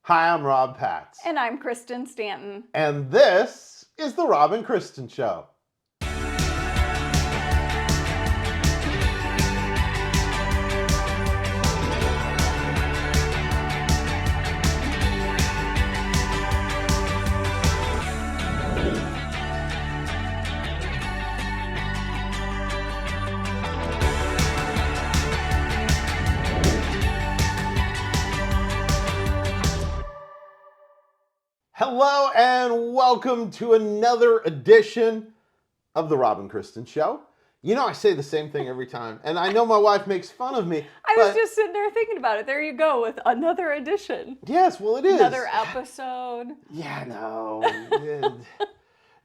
Hi, I'm Rob Patz. And I'm Kristen Stanton. And this is the Rob and Kristen Show. Hello and welcome to another edition of the Rob and Kristen Show. You know, I say the same thing every time, and I know my wife makes fun of me. I was just sitting there thinking about it. There you go with another edition. Yes, well, it is. Another episode. Yeah, no.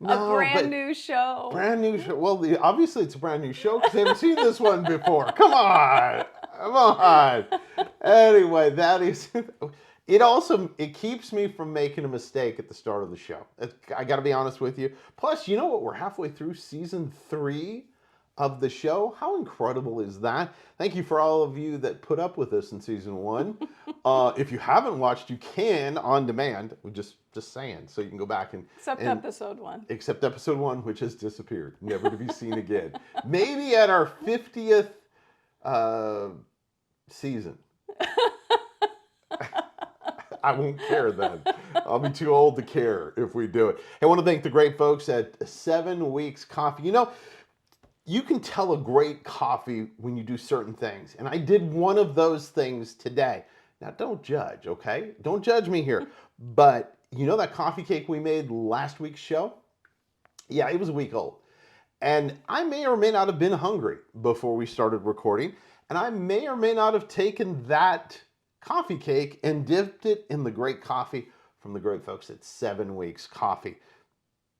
A brand new show. Brand new show. Well, obviously it's a brand new show because I haven't seen this one before. Come on. Come on. Anyway, that is... It keeps me from making a mistake at the start of the show. I got to be honest with you. Plus, you know what? We're halfway through season 3 of the show. How incredible is that? Thank you for all of you that put up with us in season 1. If you haven't watched, you can on demand. We're just saying, so you can go back and episode 1. Except episode 1, which has disappeared, never to be seen again. Maybe at our 50th season. I won't care then. I'll be too old to care if we do it. I want to thank the great folks at 7 Weeks Coffee. You know, you can tell a great coffee when you do certain things. And I did one of those things today. Now, don't judge, okay? Don't judge me here. But you know that coffee cake we made last week's show? Yeah, it was a week old. And I may or may not have been hungry before we started recording. And I may or may not have taken that coffee cake and dipped it in the great coffee from the great folks at 7 Weeks Coffee.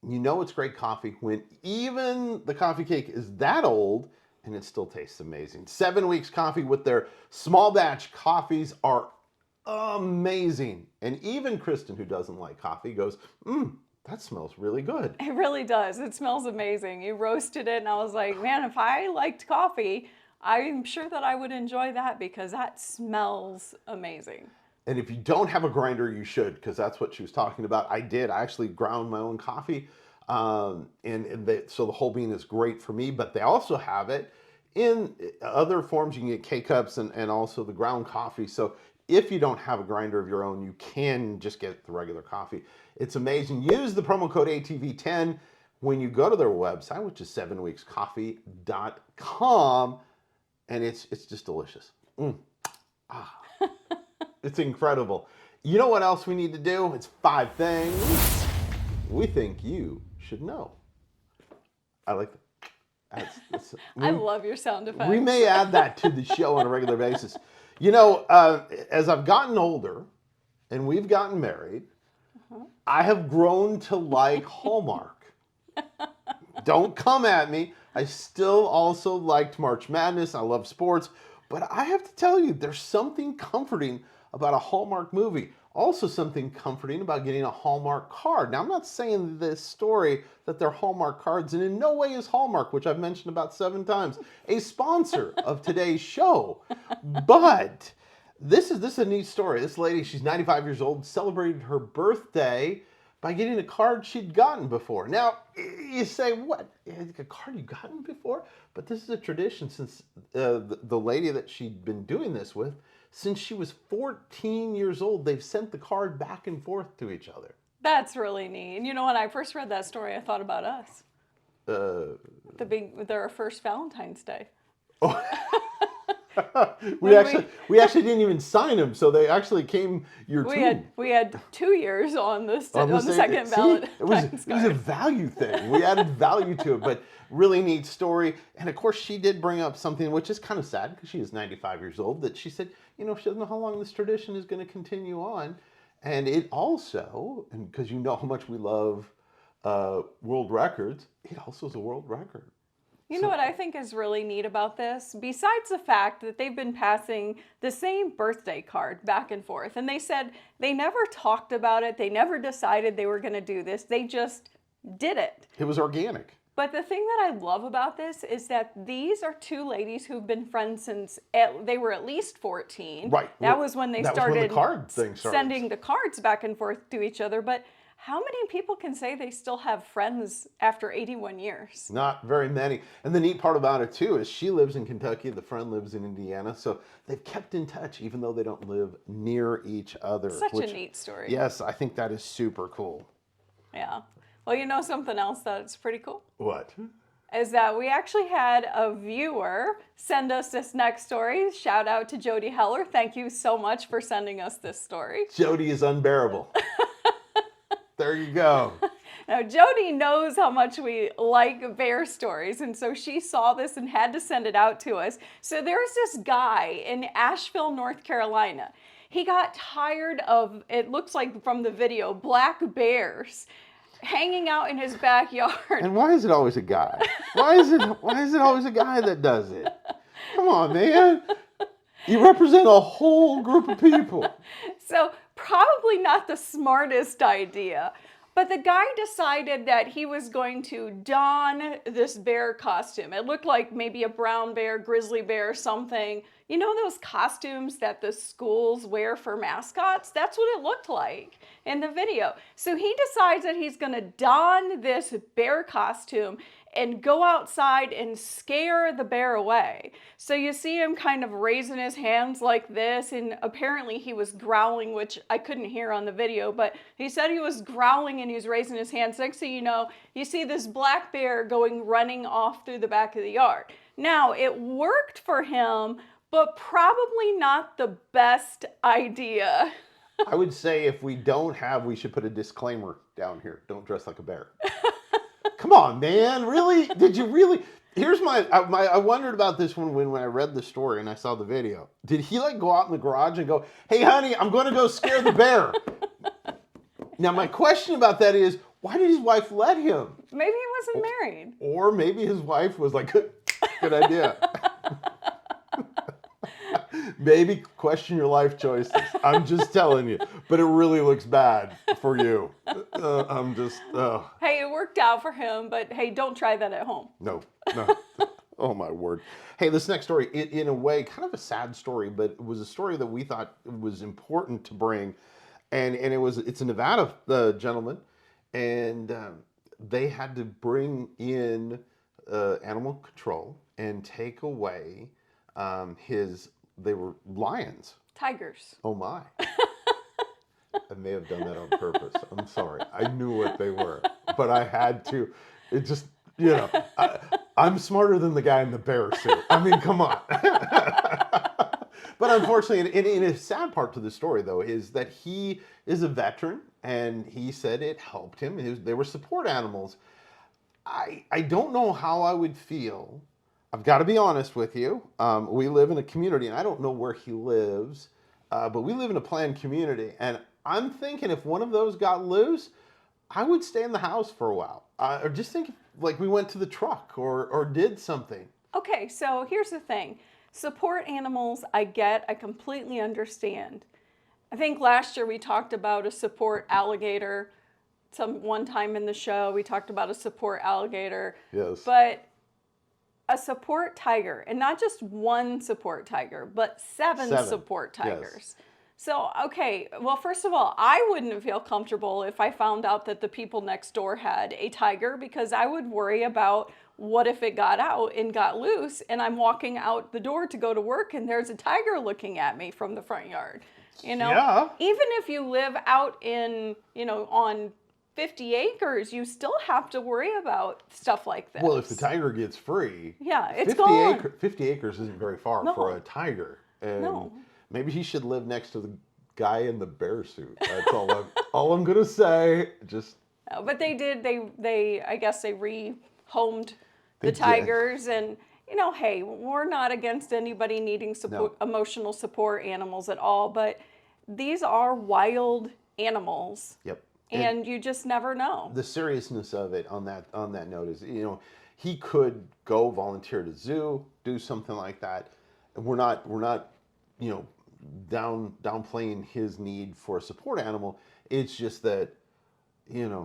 You know it's great coffee when even the coffee cake is that old and it still tastes amazing. 7 Weeks Coffee with their small batch coffees are amazing. And even Kristen, who doesn't like coffee, goes, that smells really good. It really does. It smells amazing. You roasted it and I was like, man, if I liked coffee, I'm sure that I would enjoy that because that smells amazing. And if you don't have a grinder, you should, because that's what she was talking about. I did. I actually ground my own coffee. So the whole bean is great for me, but they also have it in other forms. You can get K-Cups and also the ground coffee. So if you don't have a grinder of your own, you can just get the regular coffee. It's amazing. Use the promo code ATV10 when you go to their website, which is 7weekscoffee.com. And it's just delicious. It's incredible. You know what else we need to do? It's 5 things we think you should know. I like that. I love your sound effects. We may add that to the show on a regular basis. You know, as I've gotten older and we've gotten married, I have grown to like Hallmark. Don't come at me. I still also liked March Madness. I love sports. But I have to tell you, there's something comforting about a Hallmark movie. Also something comforting about getting a Hallmark card. Now, I'm not saying this story that they're Hallmark cards, and in no way is Hallmark, which I've mentioned about 7 times, a sponsor of today's show. But this is a neat story. This lady, she's 95 years old, celebrated her birthday by getting a card she'd gotten before. Now, you say, what? A card you've gotten before? But this is a tradition since the lady that she'd been doing this with, since she was 14 years old, they've sent the card back and forth to each other. That's really neat. And you know, when I first read that story, I thought about us. Their first Valentine's Day. Oh. we actually didn't even sign them, so they actually came year 2. We had 2 years on the second Valentine's it was a value thing. We added value to it, but really neat story. And of course, she did bring up something which is kind of sad because she is 95 years old. That she said, you know, she doesn't know how long this tradition is going to continue on, and it also, and because you know how much we love world records, it also is a world record. You know what I think is really neat about this? Besides the fact that they've been passing the same birthday card back and forth, and they said they never talked about it, they never decided they were going to do this, they just did it. It was organic. But the thing that I love about this is that these are two ladies who've been friends since they were at least 14. Right. That was when they started the card thing started. sending the cards back and forth to each other. But how many people can say they still have friends after 81 years? Not very many. And the neat part about it, too, is she lives in Kentucky. The friend lives in Indiana. So they've kept in touch, even though they don't live near each other. Such a neat story. Yes, I think that is super cool. Yeah. Well, you know something else that's pretty cool? What? Is that we actually had a viewer send us this next story. Shout out to Jody Heller. Thank you so much for sending us this story. Jody is unbearable. There you go. Now, Jody knows how much we like bear stories, and so she saw this and had to send it out to us. So there's this guy in Asheville, North Carolina. He got tired of, it looks like from the video, black bears hanging out in his backyard. And why is it always a guy? Why is it always a guy that does it? Come on, man. You represent a whole group of people. So probably not the smartest idea. But the guy decided that he was going to don this bear costume. It looked like maybe a brown bear, grizzly bear, something. You know those costumes that the schools wear for mascots? That's what it looked like in the video. So he decides that he's going to don this bear costume and go outside and scare the bear away. So you see him kind of raising his hands like this, and apparently he was growling, which I couldn't hear on the video, but he said he was growling and he was raising his hands. Next thing you know, you see this black bear running off through the back of the yard. Now, it worked for him, but probably not the best idea. I would say if we should put a disclaimer down here. Don't dress like a bear. Come on, man. Really? Did you really? Here's I wondered about this one when I read the story and I saw the video. Did he go out in the garage and go, "Hey, honey, I'm going to go scare the bear"? Now, my question about that is, why did his wife let him? Maybe he wasn't married. Or maybe his wife was like, good idea. Maybe question your life choices. I'm just telling you. But it really looks bad for you. Hey, it worked out for him, but hey, don't try that at home. No. Oh, my word. Hey, this next story, in a way, kind of a sad story, but it was a story that we thought was important to bring. And it's a Nevada gentleman, and they had to bring in animal control and take away they were lions. Tigers. Oh my. I may have done that on purpose. I'm sorry. I knew what they were, but I had to. It just, I'm smarter than the guy in the bear suit. I mean, come on. But unfortunately, in a sad part to the story, though, is that he is a veteran, and he said it helped him. They were support animals. I don't know how I would feel. I've got to be honest with you. We live in a community, and I don't know where he lives, but we live in a planned community, and I'm thinking if one of those got loose, I would stay in the house for a while. Or just think like we went to the truck or did something. Okay, so here's the thing. Support animals, I completely understand. I think last year we talked about a support alligator. One time in the show, we talked about a support alligator. Yes. But a support tiger, and not just one support tiger, but seven support tigers. Yes. So, okay, well, first of all, I wouldn't feel comfortable if I found out that the people next door had a tiger, because I would worry about what if it got out and got loose and I'm walking out the door to go to work and there's a tiger looking at me from the front yard. Yeah. Even if you live out in, on 50 acres, you still have to worry about stuff like this. Well, if the tiger gets free, yeah, it's gone. 50 acres isn't very far for a tiger. And maybe he should live next to the guy in the bear suit. That's all I'm gonna say. Just. No, but they did. I guess they rehomed the tigers, and hey, we're not against anybody needing emotional support animals at all, but these are wild animals. Yep. And you just never know. The seriousness of it on that note is, he could go volunteer to zoo, do something like that. And we're not, downplaying his need for a support animal. It's just that,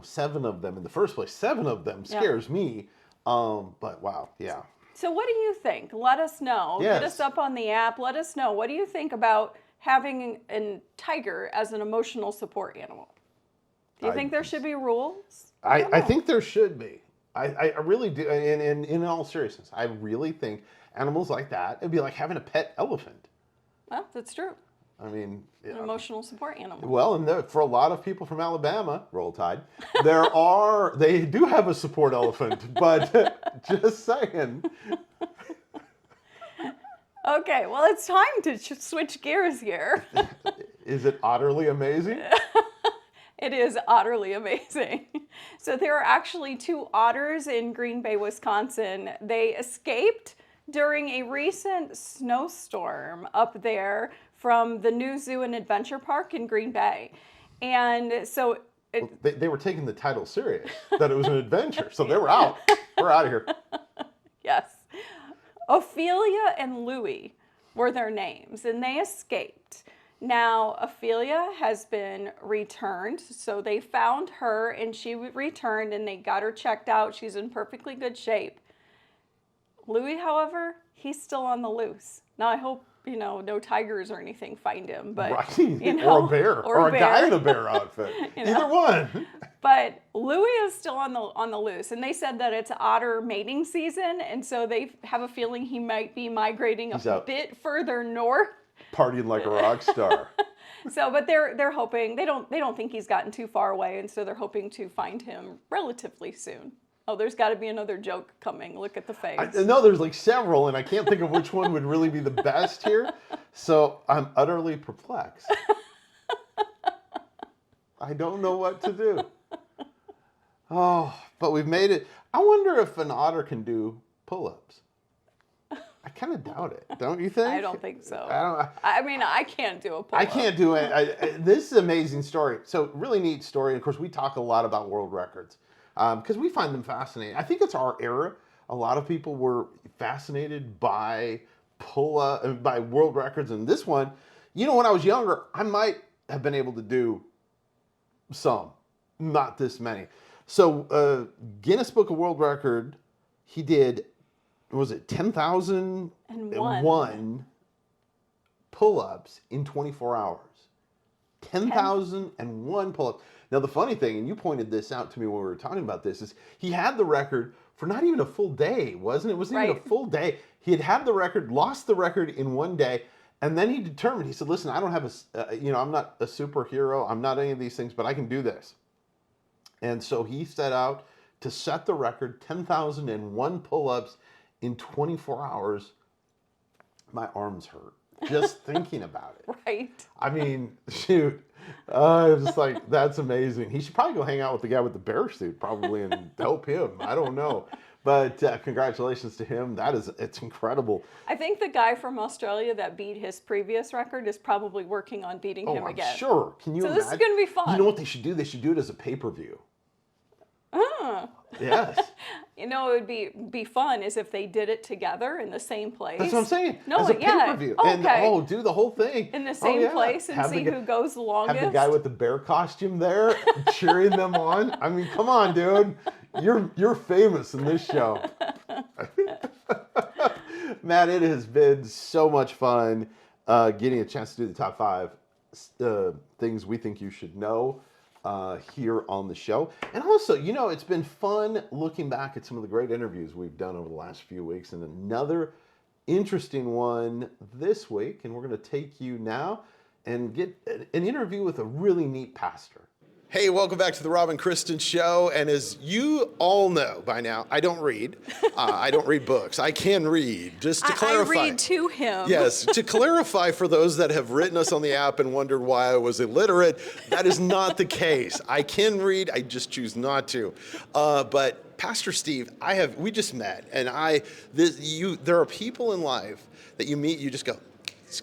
7 of them in the first place, 7 of them scares me. But wow, yeah. So what do you think? Let us know. Yes. Hit us up on the app. Let us know. What do you think about having a tiger as an emotional support animal? Do you think there should be rules? I think there should be. I really do. And in all seriousness, I really think animals like that, it'd be like having a pet elephant. Well, that's true. I mean, An emotional support animal. well, and for a lot of people from Alabama, Roll Tide, they do have a support elephant, but just saying. Okay, well, it's time to switch gears here. Is it utterly amazing? It is utterly amazing. So there are actually 2 otters in Green Bay, Wisconsin. They escaped during a recent snowstorm up there from the new zoo and adventure park in Green Bay. And so They were taking the title serious, that it was an adventure. So they were out. We're out of here. yes, Ophelia and Louie were their names, and they escaped. Now, Ophelia has been returned, so they found her and she returned and they got her checked out. She's in perfectly good shape. Louis, however, he's still on the loose. Now, I hope, no tigers or anything find him, but, Right. Or a bear. Or a guy in a bear outfit. Either one. But Louis is still on the loose, and they said that it's otter mating season, and so they have a feeling he might be migrating a bit further north. Partying like a rock star. So, but they're hoping they don't think he's gotten too far away, and so they're hoping to find him relatively soon. Oh, there's got to be another joke coming. Look at the face. No, there's like several, and I can't think of which one would really be the best here. So I'm utterly perplexed. I don't know what to do. Oh, but we've made it. I wonder if an otter can do pull-ups. I kind of doubt it. Don't you think? I don't think so. I mean, I can't do a pull-up. I can't do it. This is an amazing story. So really neat story. Of course, we talk a lot about world records because we find them fascinating. I think it's our era. A lot of people were fascinated by by world records, and this one, when I was younger, I might have been able to do some, not this many. So Guinness Book of World Record, he did, was it 10,001 pull-ups in 24 hours. 10,001 pull-ups. Now the funny thing, and you pointed this out to me when we were talking about this, is he had the record for not even a full day, wasn't it? It wasn't even a full day. He had the record, lost the record in one day, and then he determined, he said, listen, I don't have I'm not a superhero, I'm not any of these things, but I can do this. And so he set out to set the record, 10,001 pull-ups in 24 hours. My arms hurt just thinking about it. Right. I mean, shoot. I was just like, that's amazing. He should probably go hang out with the guy with the bear suit probably and help him. I don't know. But congratulations to him. It's incredible. I think the guy from Australia that beat his previous record is probably working on beating him again. I'm sure. Can you imagine? So this is going to be fun. You know what they should do? They should do it as a pay-per-view. Yes. It would be fun is if they did it together in the same place. That's what I'm saying. No, as a pay-per-view. And do the whole thing. In the same place and see who goes the longest. Have the guy with the bear costume there cheering them on. I mean, come on, dude. You're famous in this show. Matt, it has been so much fun getting a chance to do the top 5 things we think you should know here on the show. And also, it's been fun looking back at some of the great interviews we've done over the last few weeks, and another interesting one this week. And we're going to take you now and get an interview with a really neat pastor. Hey, welcome back to the Rob and Kristen Show. And as you all know by now, I don't read. I don't read books. I can read, just to clarify. I read to him. Yes, to clarify for those that have written us on the app and wondered why I was illiterate, that is not the case. I can read, I just choose not to. But Pastor Steve, we just met, and there are people in life that you meet, you just go,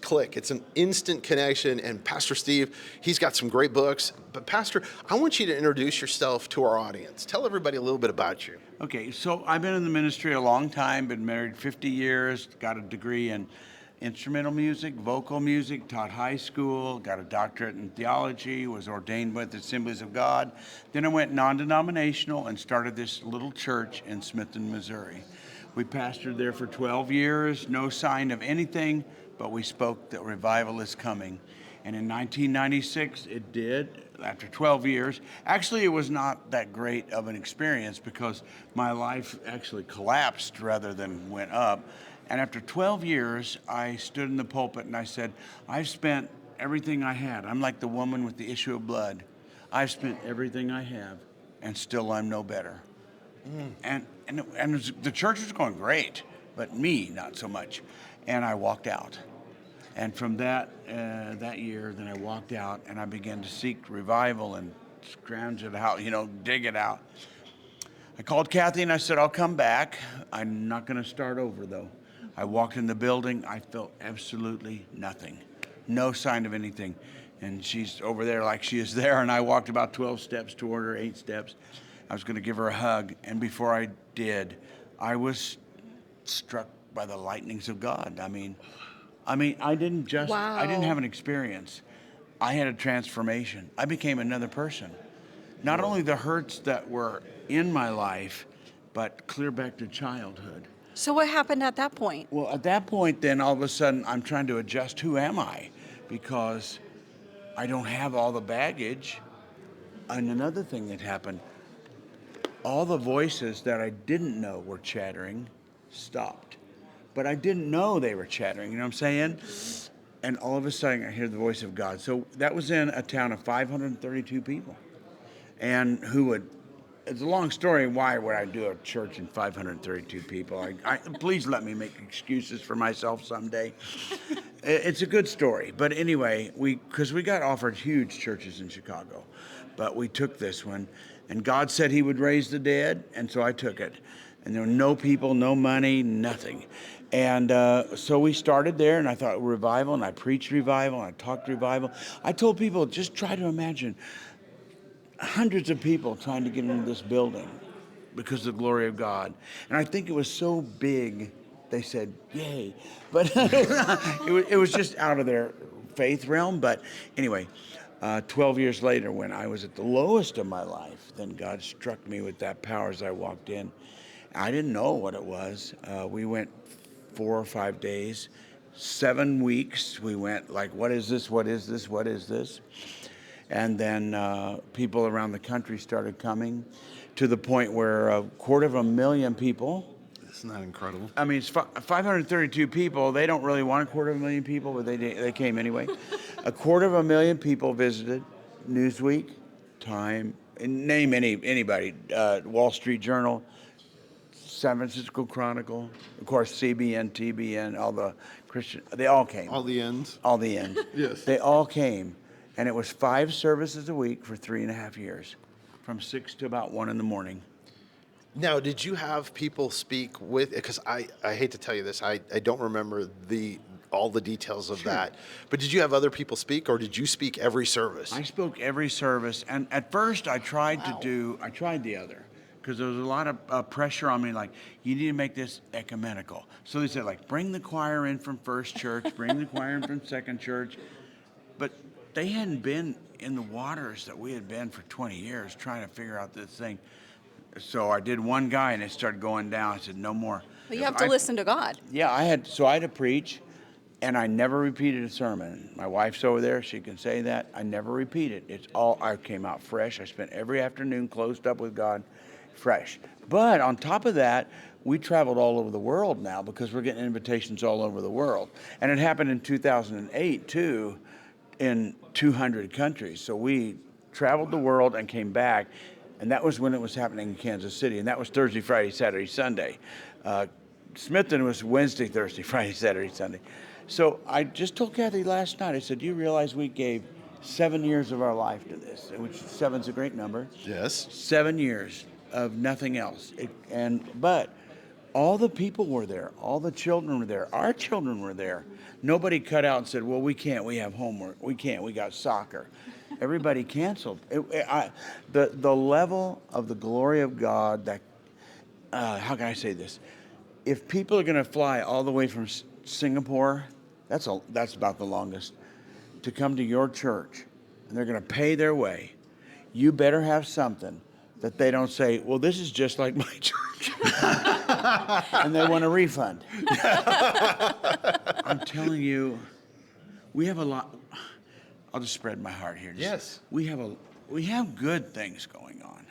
click. It's an instant connection. And Pastor Steve, he's got some great books. But Pastor, I want you to introduce yourself to our audience. Tell everybody a little bit about you. Okay, so I've been in the ministry a long time, been married 50 years, got a degree in instrumental music, vocal music, taught high school, got a doctorate in theology, was ordained with the Assemblies of God. Then I went non-denominational and started this little church in Smithton, Missouri. We pastored there for 12 years, no sign of anything, but we spoke that revival is coming. And in 1996, it did, after 12 years. Actually, it was not that great of an experience because my life actually collapsed rather than went up. And after 12 years, I stood in the pulpit and I said, I've spent everything I had. I'm like the woman with the issue of blood. I've spent everything I have, and still I'm no better. And the church was going great, but me, not so much. And I walked out. And from that year, then I walked out and I began to seek revival and scrounge it out, dig it out. I called Kathy and I said, I'll come back. I'm not going to start over, though. I walked in the building. I felt absolutely nothing. No sign of anything. And she's over there like she is there. And I walked about 12 steps toward her, 8 steps. I was going to give her a hug. And before I did, I was struck by the lightnings of God. I mean, I didn't have an experience. I had a transformation. I became another person. Not only the hurts that were in my life, but clear back to childhood. So what happened at that point? Well, at that point, then all of a sudden, I'm trying to adjust. Who am I? Because I don't have all the baggage. And another thing that happened, all the voices that I didn't know were chattering stopped. But I didn't know they were chattering, you know what I'm saying? And all of a sudden, I hear the voice of God. So that was in a town of 532 people. And it's a long story why would I do a church in 532 people. Please let me make excuses for myself someday. It's a good story. But anyway, because we got offered huge churches in Chicago, but we took this one. And God said he would raise the dead, and so I took it. And there were no people, no money, nothing. And so we started there, and I thought revival, and I preached revival, and I talked revival. I told people, just try to imagine hundreds of people trying to get into this building because of the glory of God. And I think it was so big, they said, yay. But it was just out of their faith realm. But anyway, 12 years later, when I was at the lowest of my life, then God struck me with that power as I walked in. I didn't know what it was. We went 4 or 5 days, 7 weeks. We went like, what is this? What is this? What is this? And then people around the country started coming to the point where 250,000 people. Isn't that incredible? I mean, it's 532 people. They don't really want 250,000 people, but they came anyway. 250,000 people visited. Newsweek, Time, and name anybody. Wall Street Journal, San Francisco Chronicle, of course, CBN, TBN, all the Christian. They all came. All the ends. All the ends. Yes. They all came. And it was 5 services a week for 3.5 years, from 6 to about 1 in the morning. Now, did you have people speak with? Because I hate to tell you this, I don't remember all the details of that. But did you have other people speak, or did you speak every service? I spoke every service, and at first I tried the other, because there was a lot of pressure on me, like, you need to make this ecumenical. So they said, like, bring the choir in from First Church, bring the choir in from Second Church. But they hadn't been in the waters that we had been for 20 years trying to figure out this thing. So I did one guy and it started going down. I said, no more. But you have to listen to God. Yeah, I had to preach, and I never repeated a sermon. My wife's over there, she can say that. I never repeated. I came out fresh. I spent every afternoon closed up with God, fresh. But on top of that, we traveled all over the world now because we're getting invitations all over the world. And it happened in 2008 too, in 200 countries. So we traveled the world and came back, and that was when it was happening in Kansas City, and that was Thursday, Friday, Saturday, Sunday. Smithton was Wednesday, Thursday, Friday, Saturday, Sunday. So I just told Kathy last night, I said, do you realize we gave 7 years of our life to this, which 7's a great number. Yes. 7 years of nothing else. But all the people were there. All the children were there. Our children were there. Nobody cut out and said, well, we can't. We have homework. We can't. We got soccer. Everybody canceled. The level of the glory of God that, how can I say this? If people are going to fly all the way from Singapore That's about the longest. To come to your church, and they're going to pay their way. You better have something that they don't say, well, this is just like my church. And they want a refund. I'm telling you, we have a lot. I'll just spread my heart here. Yes. We have good things going on.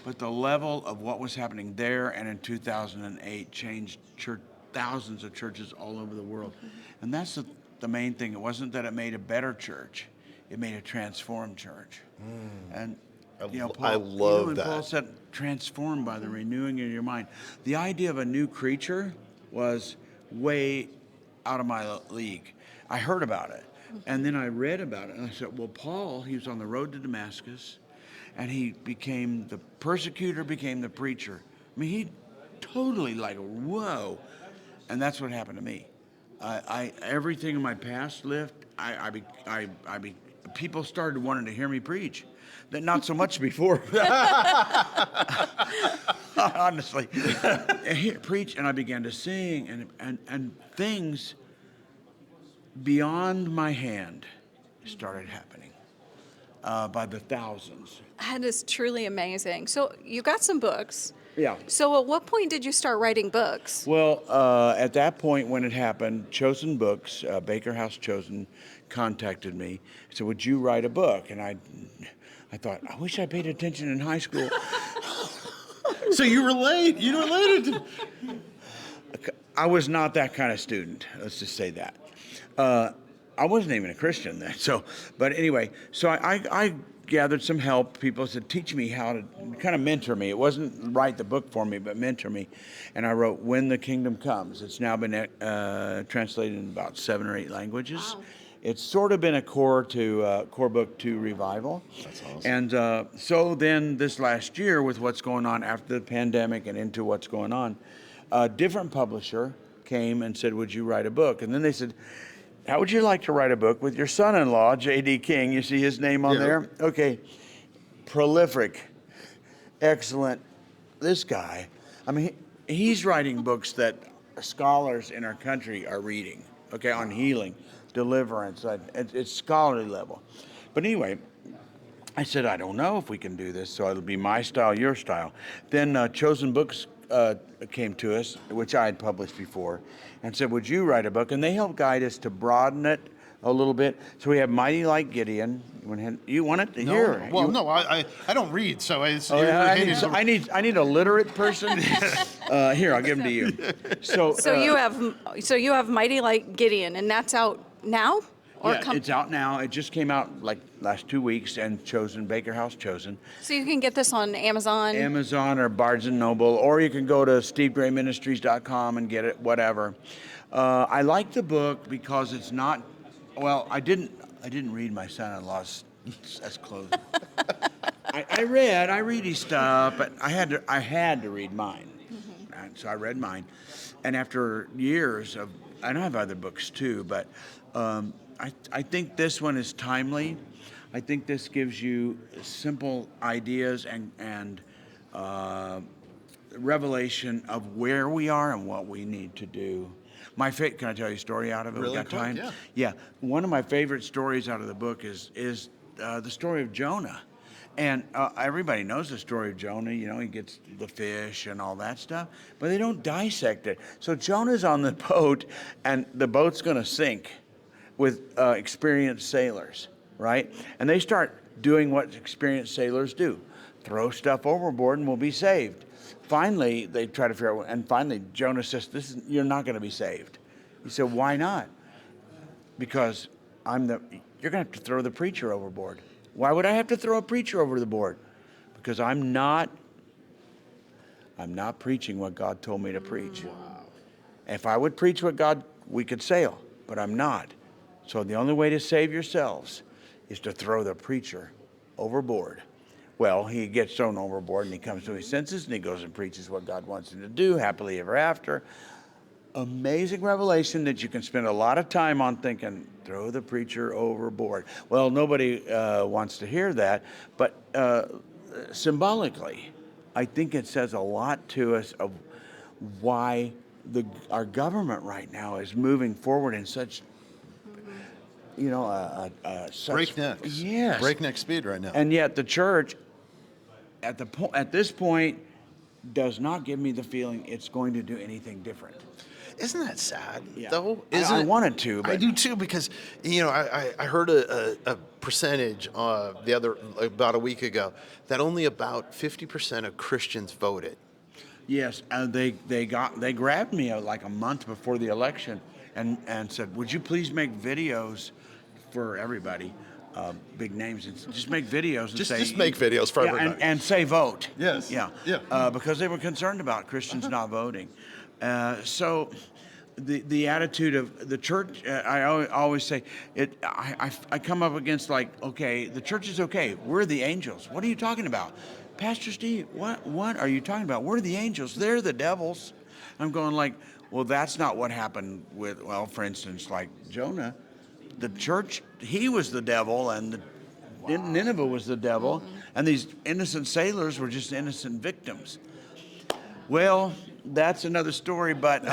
But the level of what was happening there and in 2008 changed thousands of churches all over the world. And that's the main thing. It wasn't that it made a better church. It made a transformed church. And Paul, I love when that. Paul said, transformed by the renewing of your mind. The idea of a new creature was way out of my league. I heard about it. And then I read about it. And I said, well, Paul, he was on the road to Damascus. And he became the persecutor, became the preacher. I mean, he totally whoa. And that's what happened to me. Everything in my past lived. People started wanting to hear me preach. That not so much before. Honestly, preach, and I began to sing, and things beyond my hand started happening by the thousands. That is truly amazing. So you got some books. Yeah. So at what point did you start writing books? Well, at that point when it happened, Chosen Books, Baker House Chosen, contacted me. Said, "Would you write a book?" And I thought, I wish I paid attention in high school. So you relate. You related to. I was not that kind of student. Let's just say that. I wasn't even a Christian then. But anyway, so I gathered some help. People said, teach me how to kind of mentor me. It wasn't write the book for me, but mentor me. And I wrote When the Kingdom Comes. It's now been translated in about 7 or 8 languages. Wow. It's sort of been a core book to revival. That's awesome. And so then this last year, with what's going on after the pandemic and into what's going on, a different publisher came and said, would you write a book? And then they said, how would you like to write a book with your son-in-law, J.D. King? You see his name on there? Okay. Prolific. Excellent. This guy, I mean, he's writing books that scholars in our country are reading, okay, on healing, deliverance. It's scholarly level. But anyway, I said, I don't know if we can do this, so it'll be my style, your style. Then Chosen Books came to us, which I had published before, and said, would you write a book? And they helped guide us to broaden it a little bit. So we have Mighty Like Gideon. You want it? Here. Well, no, I don't read, so it's. I need a literate person. Here, I'll give them to you. So you have Mighty Like Gideon, and that's out now? It's out now. It just came out like last 2 weeks, and Chosen, Baker House Chosen. So you can get this on Amazon? Amazon or Barnes & Noble, or you can go to stevegrayministries.com and get it, whatever. I like the book because it's not, well, I didn't read my son-in-law's that's close. I read his stuff, but I had to read mine. And so I read mine. And after years of, and I have other books too, but I think this one is timely. I think this gives you simple ideas and revelation of where we are and what we need to do. Can I tell you a story out of it? Really We got quick, time? yeah. Yeah. One of my favorite stories out of the book is the story of Jonah. And everybody knows the story of Jonah. You know, he gets the fish and all that stuff, but they don't dissect it. So Jonah's on the boat, and the boat's going to sink with experienced sailors, right? And they start doing what experienced sailors do. Throw stuff overboard and we'll be saved. Finally, they try to figure out, and finally Jonah says, you're not going to be saved. He said, why not? Because you're going to have to throw the preacher overboard. Why would I have to throw a preacher over the board? Because I'm not preaching what God told me to preach. Wow. If I would preach what God, we could sail, but I'm not. So the only way to save yourselves is to throw the preacher overboard. Well, he gets thrown overboard and he comes to his senses and he goes and preaches what God wants him to do, happily ever after. Amazing revelation that you can spend a lot of time on thinking, throw the preacher overboard. Well, nobody wants to hear that, but symbolically, I think it says a lot to us of why our government right now is moving forward in such, such Breakneck. Yes. Breakneck speed right now. And yet the church, at this point, does not give me the feeling it's going to do anything different. Isn't that sad, Yeah. though? I wanted to, I but do too, because I heard a percentage about a week ago that only about 50% of Christians voted. yes, they grabbed me like a month before the election and said, "Would you please make videos for everybody, big names, and just make videos and say Just make videos for everybody and say vote." Yes. Yeah, Yeah. because they were concerned about Christians not voting. So the attitude of the church, I always say it. I come up against like, okay, the church is okay. We're the angels. What are you talking about, Pastor Steve? What are you talking about? We're the angels. They're the devils. I'm going like, well, that's not what happened with, well, for instance, like Jonah, the church, he was the devil, and Nineveh was the devil, and these innocent sailors were just innocent victims. Well, that's another story, but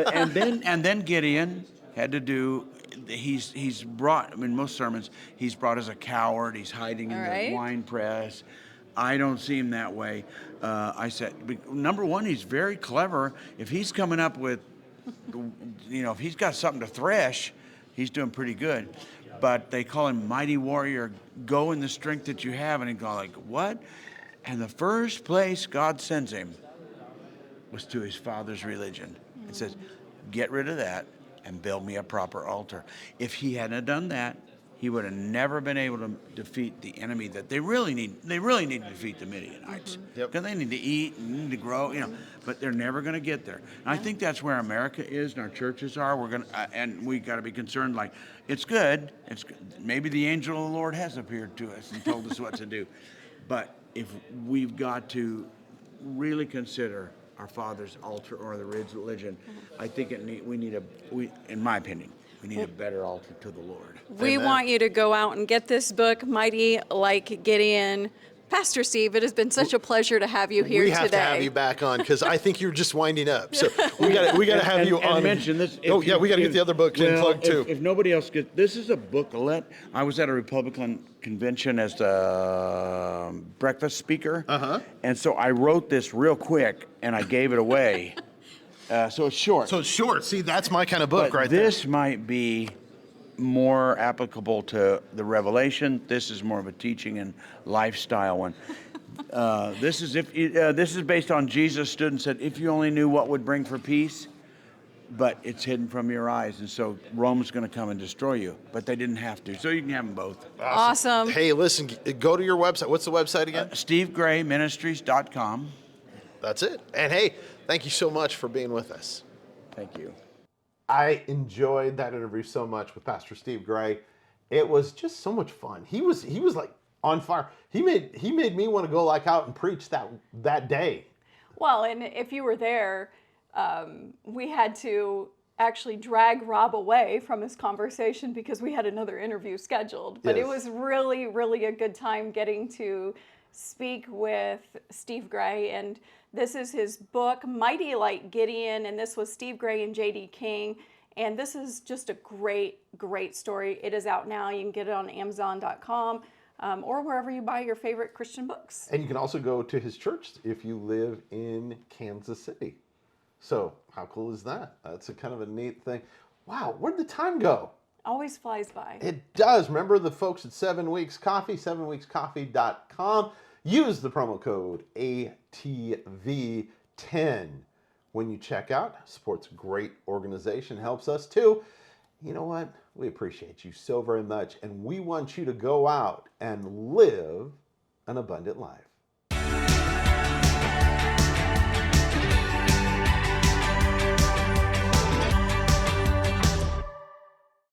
and then Gideon had to do. He's brought. I mean, most sermons he's brought as a coward. He's hiding in the wine press. I don't see him that way. I said, number one, he's very clever. If he's coming up with, if he's got something to thresh, he's doing pretty good. But they call him mighty warrior. Go in the strength that you have, and he go like, what? And the first place God sends him was to his father's religion. It says, get rid of that and build me a proper altar. If he hadn't done that, he would have never been able to defeat the enemy that they really need. They really need to defeat the Midianites. Because they need to eat and need to grow, but they're never going to get there. And I think that's where America is and our churches are. We're going to, and we got to be concerned like, it's good. Maybe the angel of the Lord has appeared to us and told us what to do. But if we've got to really consider our Father's altar or the religion, I think in my opinion, we need a better altar to the Lord. We want you to go out and get this book, Mighty Like Gideon. Pastor Steve, it has been such a pleasure to have you here we today. have to have you back on, because I think you're just winding up. So we got to have you on. And mention this. We got to get the other book plugged too. If nobody else gets, this is a booklet. I was at a Republican convention as the breakfast speaker, and so I wrote this real quick and I gave it away. So it's short. So it's short. See, that's my kind of book But right there. this might be more applicable to the Revelation. This is more of a teaching and lifestyle one. This is based on Jesus stood and said, "If you only knew what would bring for peace," but it's hidden from your eyes, and so Rome's going to come and destroy you. But they didn't have to, so you can have them both. Awesome. Hey, listen, go to your website. What's the website again? SteveGrayMinistries.com. That's it. And hey, thank you so much for being with us. Thank you. I enjoyed that interview so much with Pastor Steve Gray. It was just so much fun. He was like on fire. He made me want to go like out and preach that day. Well, and if you were there, we had to actually drag Rob away from his conversation because we had another interview scheduled. But It was really, really a good time getting to speak with Steve Gray. And this is his book, Mighty Like Gideon, and this was Steve Gray and J.D. King. And this is just a great, great story. It is out now. You can get it on Amazon.com or wherever you buy your favorite Christian books. And you can also go to his church if you live in Kansas City. So how cool is that? That's a kind of a neat thing. Wow, where'd the time go? Always flies by. It does. Remember the folks at 7 Weeks Coffee, 7weekscoffee.com. Use the promo code ATV10 when you check out. Supports a great organization, helps us too. You know what? We appreciate you so very much, and we want you to go out and live an abundant life.